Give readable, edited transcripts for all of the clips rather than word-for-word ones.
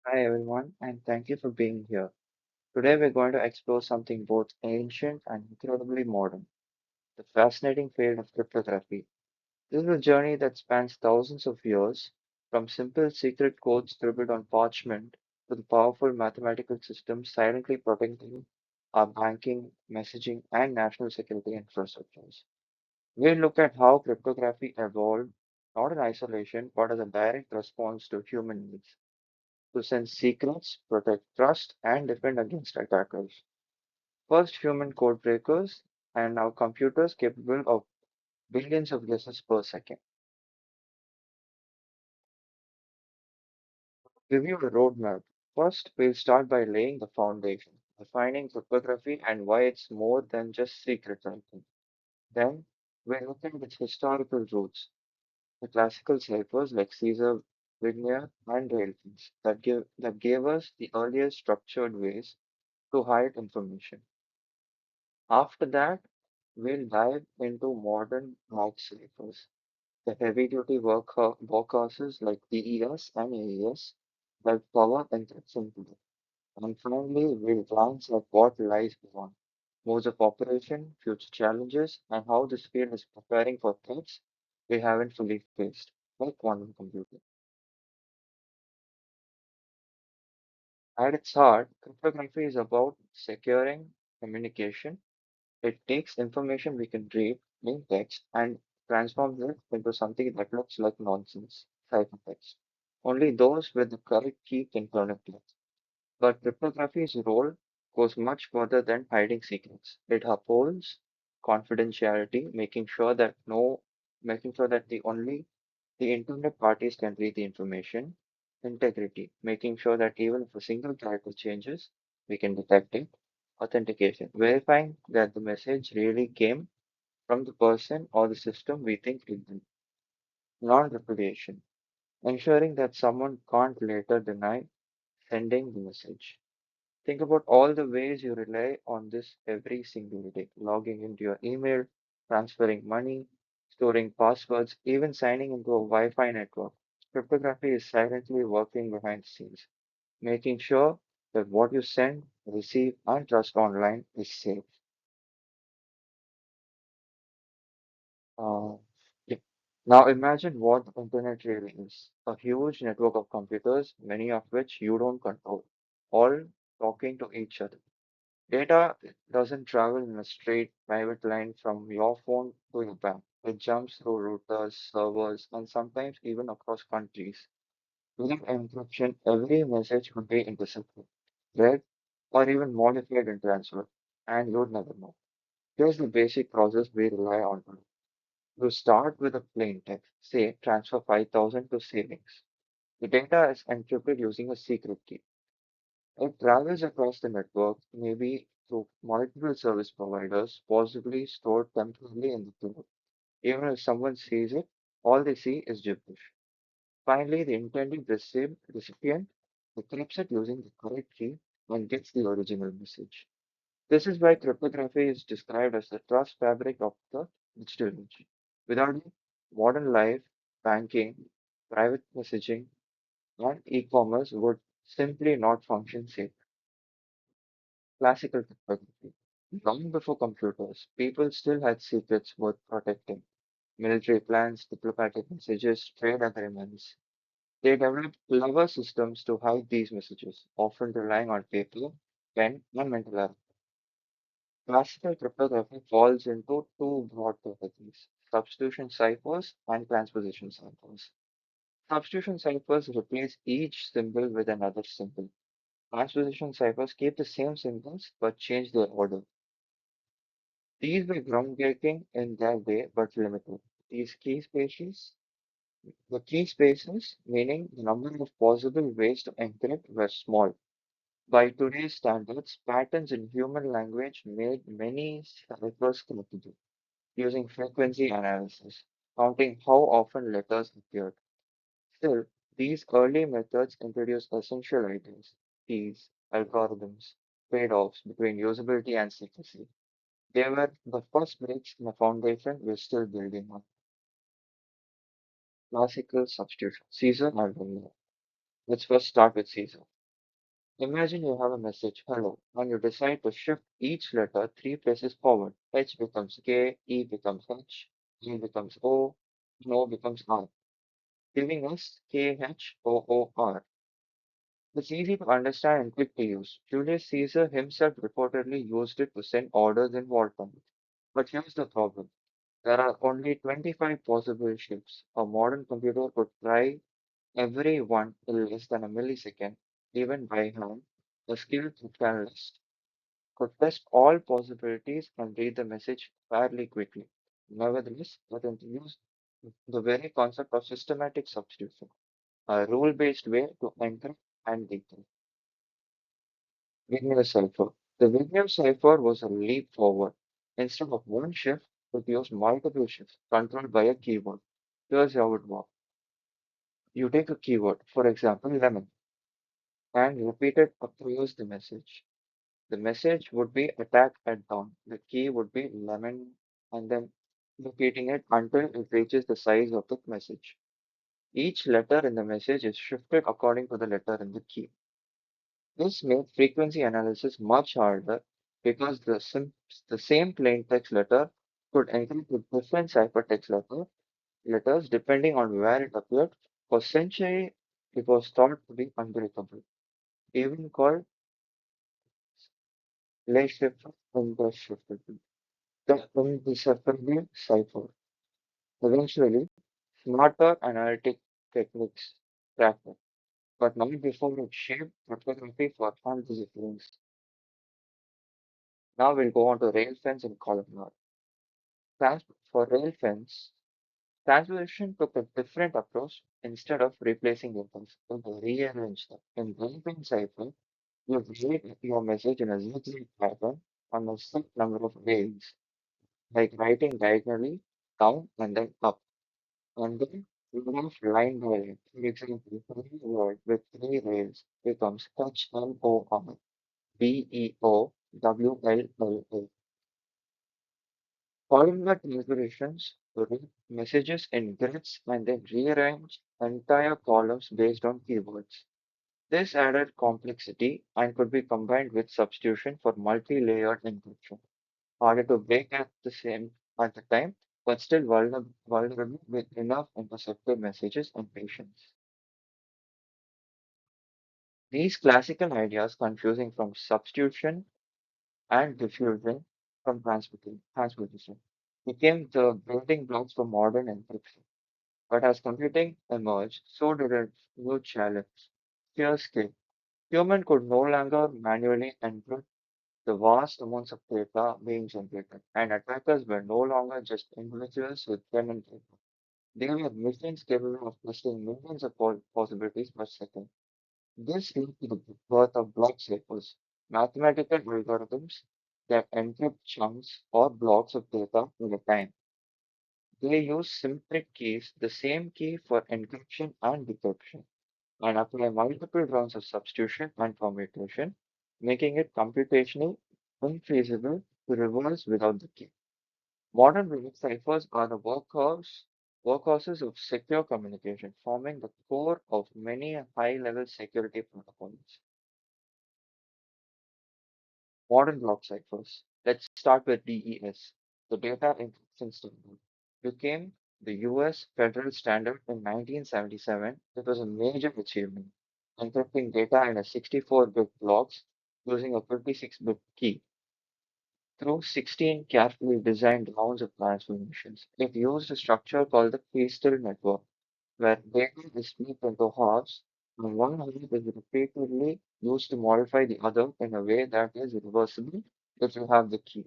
Hi everyone, and thank you for being here. Today we're going to explore something both ancient and incredibly modern, the fascinating field of cryptography. This is a journey that spans thousands of years, from simple secret codes scribbled on parchment to the powerful mathematical systems silently protecting our banking, messaging, and national security infrastructures. We'll look at how cryptography evolved, not in isolation, but as a direct response to human needs to send secrets, protect trust, and defend against attackers. First human code breakers, and now computers capable of billions of guesses per second. Review the roadmap. First, we'll start by laying the foundation, defining cryptography and why it's more than just secret writing. Then, we'll look at its historical roots, the classical ciphers like Caesar, Vigenère, and railings that gave us the earliest structured ways to hide information. After that, we'll dive into modern rock ciphers, the heavy-duty workhorses like DES and AES that power encryption today. And finally, we'll glance at what lies beyond, modes of operation, future challenges, and how this field is preparing for threats we haven't fully faced, like quantum computing. At its heart, cryptography is about securing communication. It takes information we can read in text and transforms it into something that looks like nonsense, ciphertext. Only those with the correct key can turn it. But cryptography's role goes much further than hiding secrets. It upholds confidentiality, making sure that the internet parties can read the information. Integrity, making sure that even if a single character changes, we can detect it. Authentication, verifying that the message really came from the person or the system we think it did. Non-repudiation, ensuring that someone can't later deny sending the message. Think about all the ways you rely on this every single day. Logging into your email, transferring money, storing passwords, even signing into a Wi-Fi network. Cryptography is silently working behind the scenes, making sure that what you send, receive, and trust online is safe. Uh, yeah. Now imagine what the internet really is. A huge network of computers, many of which you don't control, all talking to each other. Data doesn't travel in a straight private line from your phone to your bank. It jumps through routers, servers, and sometimes even across countries. Without encryption, every message could be intercepted, read, or even modified and transferred, and you'd never know. Here's the basic process we rely on today. You start with a plain text, say transfer 5,000 to savings. The data is encrypted using a secret key. It travels across the network, maybe through multiple service providers, possibly stored temporarily in the cloud. Even if someone sees it, all they see is gibberish. Finally, the intended recipient decrypts it using the correct key and gets the original message. This is why cryptography is described as the trust fabric of the digital age. Without it, modern life, banking, private messaging, and e-commerce would simply not function safely. Classical cryptography. Long before computers, people still had secrets worth protecting. Military plans, diplomatic messages, trade agreements. They developed clever systems to hide these messages, often relying on paper, pen, and mental error. Classical cryptography falls into two broad categories: substitution ciphers and transposition ciphers. Substitution ciphers replace each symbol with another symbol. Transposition ciphers keep the same symbols but change their order. These were groundbreaking in their way but limited. These the key spaces, meaning the number of possible ways to encrypt, were small. By today's standards, patterns in human language made many ciphers crackable, using frequency analysis, counting how often letters appeared. Still, these early methods introduced essential ideas, keys, algorithms, trade-offs between usability and secrecy. They were the first bricks in a foundation we're still building on. Classical substitution. Caesar and Vigenère. Let's first start with Caesar. Imagine you have a message, hello, and you decide to shift each letter three places forward. H becomes K, E becomes H, E becomes O, and O becomes R, giving us KHOOR. It's easy to understand and quick to use. Julius Caesar himself reportedly used it to send orders in wartime. But here's the problem. There are only 25 possible shifts. A modern computer could try every one in less than a millisecond, even by hand. A skilled analyst could test all possibilities and read the message fairly quickly. Nevertheless, that introduced the very concept of systematic substitution, a rule-based way to encrypt and decode. Vigenère cipher. The Vigenère cipher was a leap forward. Instead of one shift, it used multiple shifts controlled by a keyword. Here's how it works. You take a keyword, for example, lemon, and repeat it across the message. The message would be attack at dawn. The key would be lemon and then repeating it until it reaches the size of the message. Each letter in the message is shifted according to the letter in the key. This made frequency analysis much harder because the same plain text letter could encrypt with different ciphertext letters depending on where it appeared. For centuries, it was thought to be unbreakable, even called late shifted and the shifted. The indecipherable cipher. Eventually, smarter analytic techniques cracked it, but not before it shaped cryptography for hundreds of years. Now we'll go on to rail fence and columnar. For rail fence, transposition took a different approach. Instead of replacing letters, it rearranged them. In rail fence cipher, you read your message in a zigzag pattern on a set number of rails, like writing diagonally down and then up. And then we have line by line. For example, any word with three rails becomes HMOR, BEOWLLA. Columnar transformations read messages in grids and then rearrange entire columns based on keywords. This added complexity and could be combined with substitution for multi-layered encryption. Harder to break at the time, but still vulnerable with enough intercepted messages and patience. These classical ideas confusing from substitution and diffusion from transposition became the building blocks for modern encryption. But as computing emerged, so did a new challenge, sheer scale. Human could no longer manually encrypt the vast amounts of data being generated, and attackers were no longer just individuals with pen and paper. They were machines capable of testing millions of possibilities per second. This led to the birth of block ciphers, mathematical algorithms that encrypt chunks or blocks of data at a time. They use symmetric keys, the same key for encryption and decryption, and apply multiple rounds of substitution and permutation, making it computationally unfeasible to reverse without the key. Modern block ciphers are the workhorses of secure communication, forming the core of many high-level security protocols. Modern block ciphers. Let's start with DES, the Data Encryption Standard. Became the US federal standard in 1977. It was a major achievement, encrypting data in a 64-bit blocks using a 56-bit key through 16 carefully designed rounds of transformations. It used a structure called the crystal network, where data is split into halves, and one half is repeatedly used to modify the other in a way that is reversible if you have the key.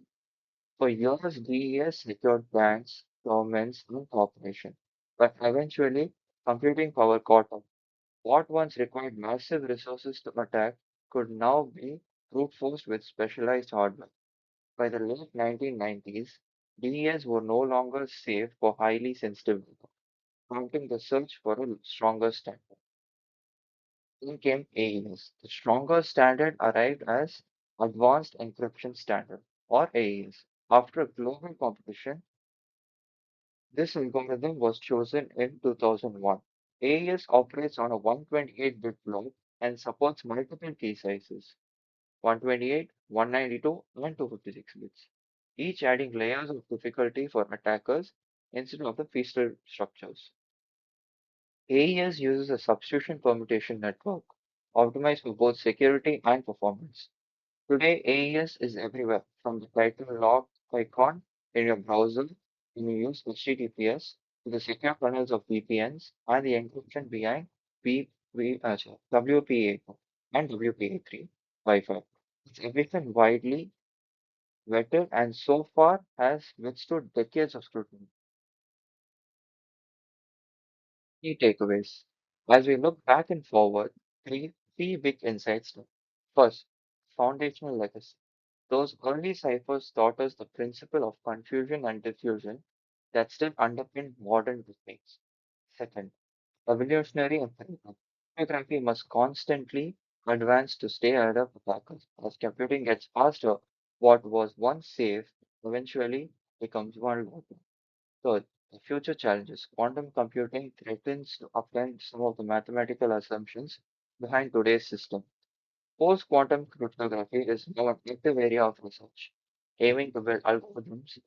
For years, DES secured banks, governments, and corporations, but eventually, computing power caught up. What once required massive resources to attack could now be brute forced with specialized hardware. By the late 1990s, DES were no longer safe for highly sensitive data, prompting the search for a stronger standard. Then came AES. The stronger standard arrived as Advanced Encryption Standard, or AES. After global competition, this algorithm was chosen in 2001. AES operates on a 128-bit block and supports multiple key sizes 128, 192, and 256 bits, each adding layers of difficulty for attackers instead of the feasible structures. AES uses a substitution permutation network optimized for both security and performance. Today, AES is everywhere, from the title lock icon in your browser when you use HTTPS to the secure kernels of VPNs and the encryption behind WPA and WPA3 Wi-Fi. It's everything widely vetted and so far has withstood decades of scrutiny. Key takeaways. As we look back and forward, three big insights. First, foundational legacy. Those early ciphers taught us the principle of confusion and diffusion that still underpin modern techniques. Second, evolutionary imperative. Cryptography must constantly advance to stay ahead of attackers. As computing gets faster, what was once safe eventually becomes vulnerable. Third, the future challenges. Quantum computing threatens to upend some of the mathematical assumptions behind today's system. Post-quantum cryptography is now an active area of research, aiming to build algorithms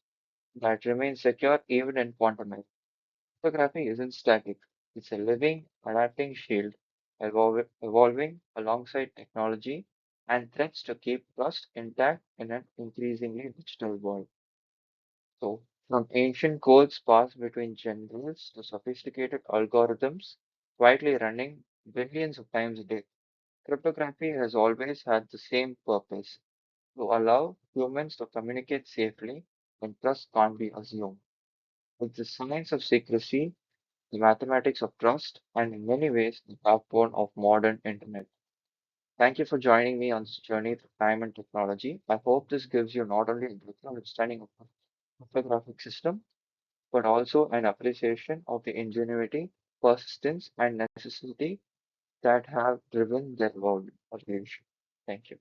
that remain secure even in quantum era. Cryptography isn't static, it's a living, adapting shield, evolving alongside technology and threats to keep trust intact in an increasingly digital world. So, from ancient codes passed between generals to sophisticated algorithms quietly running billions of times a day, cryptography has always had the same purpose to allow humans to communicate safely when trust can't be assumed. It's the science of secrecy, the mathematics of trust, and in many ways the backbone of modern internet. Thank you for joining me on this journey through time and technology. I hope this gives you not only a better understanding of the cryptographic system, but also an appreciation of the ingenuity, persistence, and necessity that have driven their evolution. Thank you.